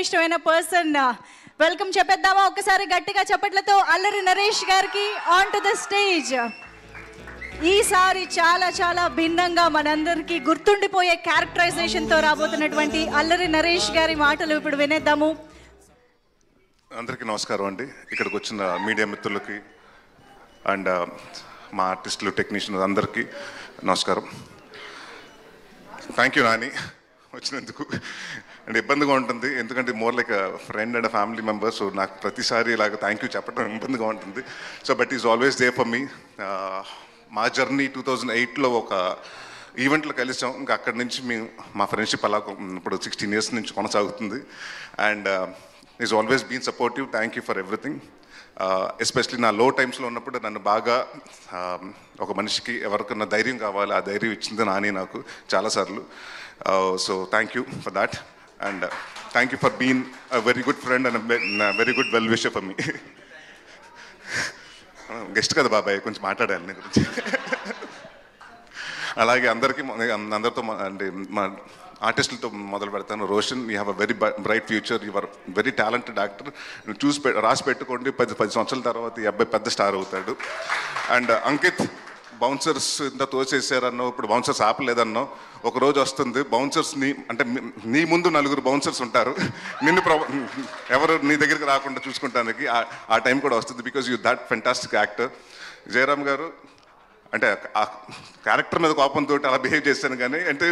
ఇష్టమైన person. Welcome చెప్పేద్దామా ఒక్కసారి గట్టిగా చప్పట్లతో అల్లరి నరేష్ గారికి ఆన్ టు ద స్టేజ్. ఈసారి చాలా చాలా భిన్నంగా మనందరికీ గుర్తుండిపోయే క్యారెక్టరైజేషన్తో రాబోతున్నటువంటి అల్లరి నరేష్ గారి మాటలు ఇప్పుడు వినేద్దాము. అందరికీ నమస్కారం అండి. ఇక్కడికి వచ్చిన మీడియా మిత్రులకి అండ్ మా ఆర్టిస్టులు, టెక్నీషియన్ అందరికీ నమస్కారం. థ్యాంక్ యూ నాని వచ్చినందుకు. అండ్ ఇబ్బందిగా ఉంటుంది ఎందుకంటే more like friend and family member. So నాకు ప్రతిసారి ఇలాగ థ్యాంక్ యూ చెప్పడం ఇబ్బందిగా ఉంటుంది. So but is always they for me. మా జర్నీ 2008లో ఒక ఈవెంట్లో కలిసాం. ఇంకా అక్కడి నుంచి మా ఫ్రెండ్షిప్ అలా ఇప్పుడు 16 years నుంచి కొనసాగుతుంది. And is always been supportive. Thank you for everything. Especially నా లో టైమ్స్లో ఉన్నప్పుడు నన్ను బాగా ఒక మనిషికి ఎవరికన్నా ధైర్యం కావాలి, ఆ ధైర్యం ఇచ్చింది నాని నాకు చాలాసార్లు. So thank you for that. And thank you for been a very good friend and very good well wisher for me. Guest కదా బాబాయ్, కొంచెం మాట్లాడాలి నీ గురించి. అలాగే అందరితో అంటే మా ఆర్టిస్టులతో మొదలు పెడతాను. Roshan, you have a very bright future. You are very talented actor. రాసి పెట్టుకోండి, 10 సంవత్సరాల తర్వాత ఈ అబ్బాయి పెద్ద స్టార్ అవుతాడు. అండ్ అంకిత్, బౌన్సర్స్ ఇంత తోచేసారన్నో, ఇప్పుడు బౌన్సర్స్ ఆపలేదన్నో, ఒక రోజు వస్తుంది బౌన్సర్స్ని అంటే నీ ముందు 4 బౌన్సర్స్ ఉంటారు, నిన్ను ఎవరు నీ దగ్గరికి రాకుండా చూసుకుంటానికి ఆ టైం కూడా వస్తుంది. Because you that fantastic actor. Jayaram గారు, అంటే ఆ క్యారెక్టర్ మీద కోపంతో అలా బిహేవ్ చేశాను, కానీ అంటే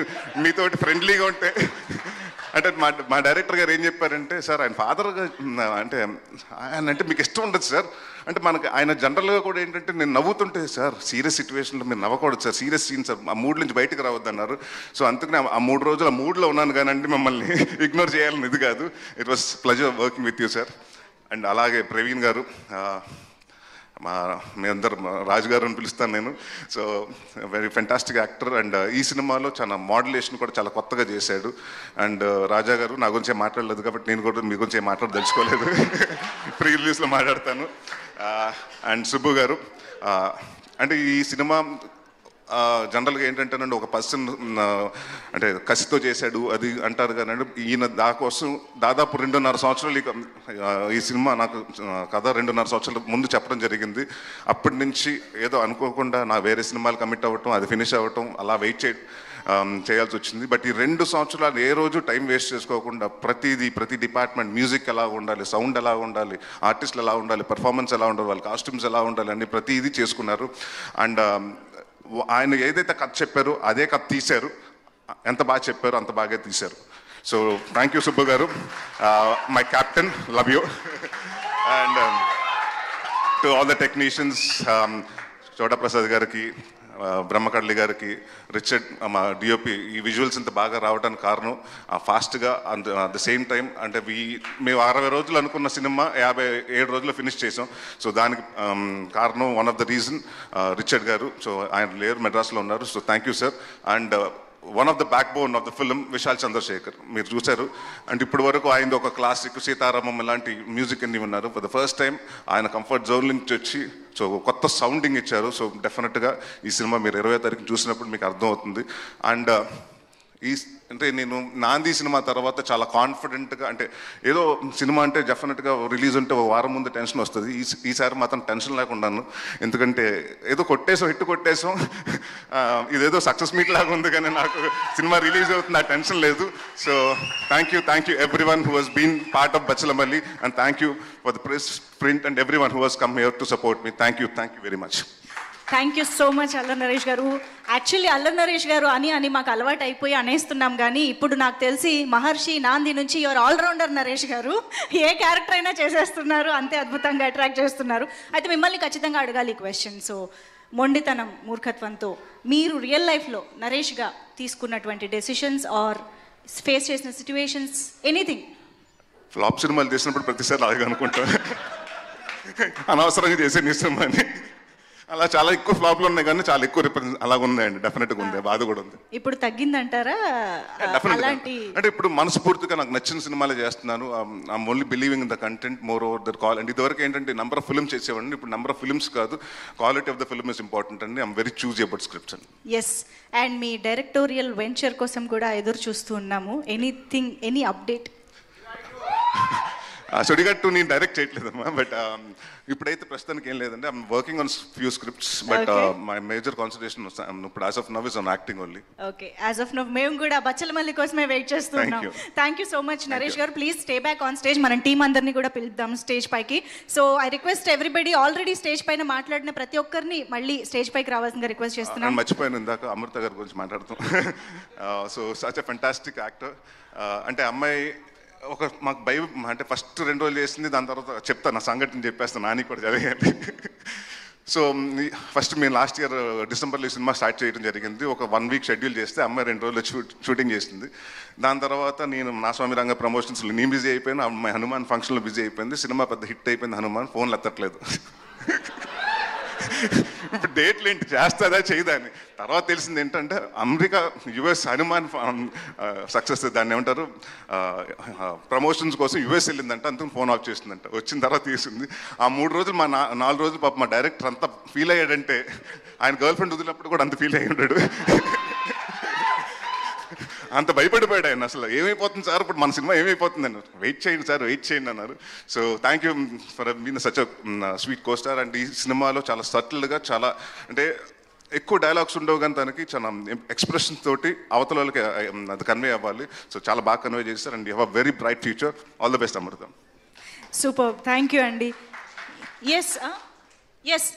మీతోటి ఫ్రెండ్లీగా ఉంటే అంటే మా డైరెక్టర్ గారు ఏం చెప్పారంటే, సార్ ఆయన ఫాదర్గా అంటే ఆయన అంటే మీకు ఇష్టం ఉండదు సార్ అంటే మనకి ఆయన జనరల్గా కూడా ఏంటంటే నేను నవ్వుతుంటే, సార్ సీరియస్ సిచ్యువేషన్లో మీరు నవ్వకూడదు సార్, సీరియస్ సీన్ సార్, ఆ మూడ్ నుంచి బయటకు రావద్దు అన్నారు. సో అందుకని ఆ 3 రోజులు ఆ మూడ్లో ఉన్నాను, కానీ అంటే మిమ్మల్ని ఇగ్నోర్ చేయాలని ఇది కాదు. It was pleasure working with you sir. And అలాగే ప్రవీణ్ గారు, మీ అందరు రాజు గారు అని పిలుస్తాను నేను. So very fantastic actor. And ఈ సినిమాలో చాలా మోడ్యులేషన్ కూడా చాలా కొత్తగా చేశాడు. అండ్ రాజా గారు, నా గురించి మాట్లాడలేదు కాబట్టి నేను కూడా మీ గురించి మాట్లాడదలుచుకోలేదు, ప్రీ రిలీజ్లో మాట్లాడతాను. అండ్ సుబ్బు గారు, అంటే ఈ సినిమా జనరల్గా ఏంటంటేనండి, ఒక పర్సన్ అంటే కసితో చేశాడు అది అంటారు, కానీ ఈయన దాకోసం దాదాపు 2.5 సంవత్సరాలు ఈ సినిమా నాకు కథ 2.5 సంవత్సరాల ముందు చెప్పడం జరిగింది. అప్పటి నుంచి ఏదో అనుకోకుండా నా వేరే సినిమాలు కమిట్ అవ్వటం, అది ఫినిష్ అవ్వటం, అలా వెయిట్ చేయాల్సి వచ్చింది. బట్ ఈ 2 సంవత్సరాలు ఏ రోజు టైం వేస్ట్ చేసుకోకుండా ప్రతి డిపార్ట్మెంట్, మ్యూజిక్ ఎలా ఉండాలి, సౌండ్ ఎలా ఉండాలి, ఆర్టిస్టులు ఎలా ఉండాలి, పర్ఫార్మెన్స్ ఎలా ఉండాలి, వాళ్ళ కాస్ట్యూమ్స్ ఎలా ఉండాలి అని ప్రతిదీ చేసుకున్నారు. అండ్ ఆయన ఏదైతే కథ చెప్పారో అదే కథ తీశారు. ఎంత బాగా చెప్పారో అంత బాగా తీశారు. సో థ్యాంక్ యూ సుబ్బు గారు, my captain, love you. And to all the technicians, చోటా ప్రసాద్ గారికి, బ్రహ్మకడ్లి గారికి, రిచర్డ్ మా డిఓపి, ఈ విజువల్స్ ఇంత బాగా రావడానికి కారణం ఫాస్ట్గా అట్ ద సేమ్ టైం అంటే మేము 60 రోజులు అనుకున్న సినిమా 57 రోజుల్లో ఫినిష్ చేసాం. సో దానికి కారణం one of the reason Richard గారు. సో ఆయన లేరు, మెడ్రాస్లో ఉన్నారు. So thank you sir. And one of the backbone of the film Vishal Chandrasekhar, మీరు చూశారు. అండ్ ఇప్పటి వరకు ఆయనది ఒక క్లాసిక్ సీతారామం ఇలాంటి మ్యూజిక్ అన్ని ఉన్నారు. ఫర్ ద ఫస్ట్ టైం ఆయన కంఫర్ట్ జోన్ నుంచి వచ్చి సో కొత్త సౌండింగ్ ఇచ్చారు. సో డెఫినెట్గా ఈ సినిమా మీరు 20వ తారీఖు చూసినప్పుడు మీకు అర్థమవుతుంది. అండ్ అంటే నేను నాంది సినిమా తర్వాత చాలా కాన్ఫిడెంట్గా, అంటే ఏదో సినిమా అంటే డెఫినెట్గా రిలీజ్ ఉంటే 1 వారం ముందు టెన్షన్ వస్తుంది. ఈసారి మాత్రం టెన్షన్ లేకుండాను, ఎందుకంటే ఏదో హిట్ కొట్టేసాం, ఇదేదో సక్సెస్ మీట్ లాగా ఉంది, కానీ నాకు సినిమా రిలీజ్ అవుతుంది, ఆ టెన్షన్ లేదు. So thank you everyone who has been part of Bachhala Malli, and thank you for the press, print and everyone who has come here to support me. Thank you very much. Thank you so much Allari Naresh గారు. Actually అల్లరి నరేష్ గారు అని మాకు అలవాటు అయిపోయి అనేస్తున్నాం, కానీ ఇప్పుడు నాకు తెలిసి మహర్షి, నాంది నుంచి యువర్ ఆల్రౌండర్ నరేష్ గారు. ఏ క్యారెక్టర్ అయినా చేసేస్తున్నారు, అంతే అద్భుతంగా అట్రాక్ట్ చేస్తున్నారు. అయితే మిమ్మల్ని ఖచ్చితంగా అడగాలి ఈ క్వశ్చన్. సో మొండితనం, మూర్ఖత్వంతో మీరు రియల్ లైఫ్లో నరేష్గా తీసుకున్నటువంటి డెసిషన్స్ ఆర్ ఫేస్ చేసిన సిచ్యువేషన్స్, ఎనీథింగ్? ఫ్లాప్ సినిమాలు చేసినప్పుడు ప్రతిసారి అలాగే అనుకుంటాను, అనవసరంగా చేసే నీ సినిమాని. అలా చాలా ఎక్కువ ఫ్లాప్లు ఉన్నాయి, కానీ చాలా ఎక్కువ రిప్రజెంట్ అలాగ ఉన్నాయండి. డెఫినెట్గా ఉంది, బాధ కూడా ఉంది. ఇప్పుడు తగ్గిందంటారా? అంటే ఇప్పుడు మనస్ఫూర్తిగా నాకు నచ్చిన సినిమాలే చేస్తున్నాను. I'm only believing in the content more over the call. And ఇదివరకు ఏంటంటే నెంబర్ ఆఫ్ ఫిల్మ్స్ చేసేవాడిని, ఇప్పుడు నెంబర్ ఆఫ్ ఫిల్మ్స్ కాదు, quality of the film is important అండి. I'm very choose about scripts అండి. ఎస్, అండ్ మీ డైరెక్టోరియల్ వెంచర్ కోసం కూడా ఎదురు చూస్తూ ఉన్నాము. Any update? సుడిగట్టు నేను డైరెక్ట్ చేయట్లేదమ్మా, బట్ ఇప్పుడైతే ప్రస్తుతానికి ఏం లేదండి. I'm working on few scripts, but my major concentration ఇప్పుడు as of now is on acting only. Okay, as of now మేము కూడా బచ్చలమల్లి కోసమే వెయిట్ చేస్తున్నాం. Thank you so much Naresh గారు. Please stay back on stage. మనం టీం అందరినీ కూడా పిలుద్దాం స్టేజ్ పైకి. So I request everybody, already stage పైన మాట్లాడిన ప్రతి ఒక్కరిని మళ్ళీ స్టేజ్ పైకి రావాల్సిందిగా రిక్వెస్ట్ చేస్తున్నాం. మర్చిపోయాను ఇందాక అమృత గారి గురించి మాట్లాడుతాం. So such a fantastic actor. అంటే అమ్మాయి మాకు భయం అంటే ఫస్ట్ 2 రోజులు చేసింది, దాని తర్వాత చెప్తాను నా సంఘటన చెప్పేస్తాను, నాని కూడా చదివేయాలి. సో ఫస్ట్ మేము లాస్ట్ ఇయర్ డిసెంబర్లో ఈ సినిమా స్టార్ట్ చేయడం జరిగింది. ఒక 1 వీక్ షెడ్యూల్ చేస్తే అమ్మాయి 2 రోజులు షూటింగ్ చేసింది. దాని తర్వాత నేను నా స్వామి రంగ ప్రమోషన్స్లో నేను బిజీ అయిపోయాను, అమ్మాయి హనుమాన్ ఫంక్షన్లో బిజీ అయిపోయింది. సినిమా పెద్ద హిట్ అయిపోయింది, హనుమాన్ ఫోన్లు ఎత్తట్లేదు. ఇప్పుడు డేట్లు ఏంటి, చేస్తుందా చేయదా అని. తర్వాత తెలిసింది ఏంటంటే అమెరికా యుఎస్ హనుమాన్ సక్సెస్, దాన్ని ఏమంటారు, ప్రమోషన్స్ కోసం యుఎస్ వెళ్ళిందంట, అందుకు ఫోన్ ఆఫ్ చేసిందంట. వచ్చిన తర్వాత తీసింది. ఆ 3 రోజులు 4 రోజులు పాప మా డైరెక్టర్ అంతా ఫీల్ అయ్యాడంటే, ఆయన గర్ల్ ఫ్రెండ్ వదిలినప్పుడు కూడా అంత ఫీల్ అయ్యి ఉన్నాడు. అంత భయపడిపోయాడు ఆయన. అసలు ఏమైపోతుంది సార్, ఇప్పుడు మన సినిమా ఏమైపోతుంది అన్నారు. వెయిట్ చేయండి సార్, వెయిట్ చేయండి అన్నారు. So thank you for been such a sweet costar. And ఈ సినిమాలో చాలా సటిల్గా, చాలా అంటే ఎక్కువ డైలాగ్స్ ఉండవు కానీ దానికి చాలా ఎక్స్ప్రెషన్ తోటి అవతల వాళ్ళకి అది కన్వే అవ్వాలి. సో చాలా బాగా కన్వే చేస్తారు. And you have very bright future. All the best Amrutham. Super, thank you అండి. ఎస్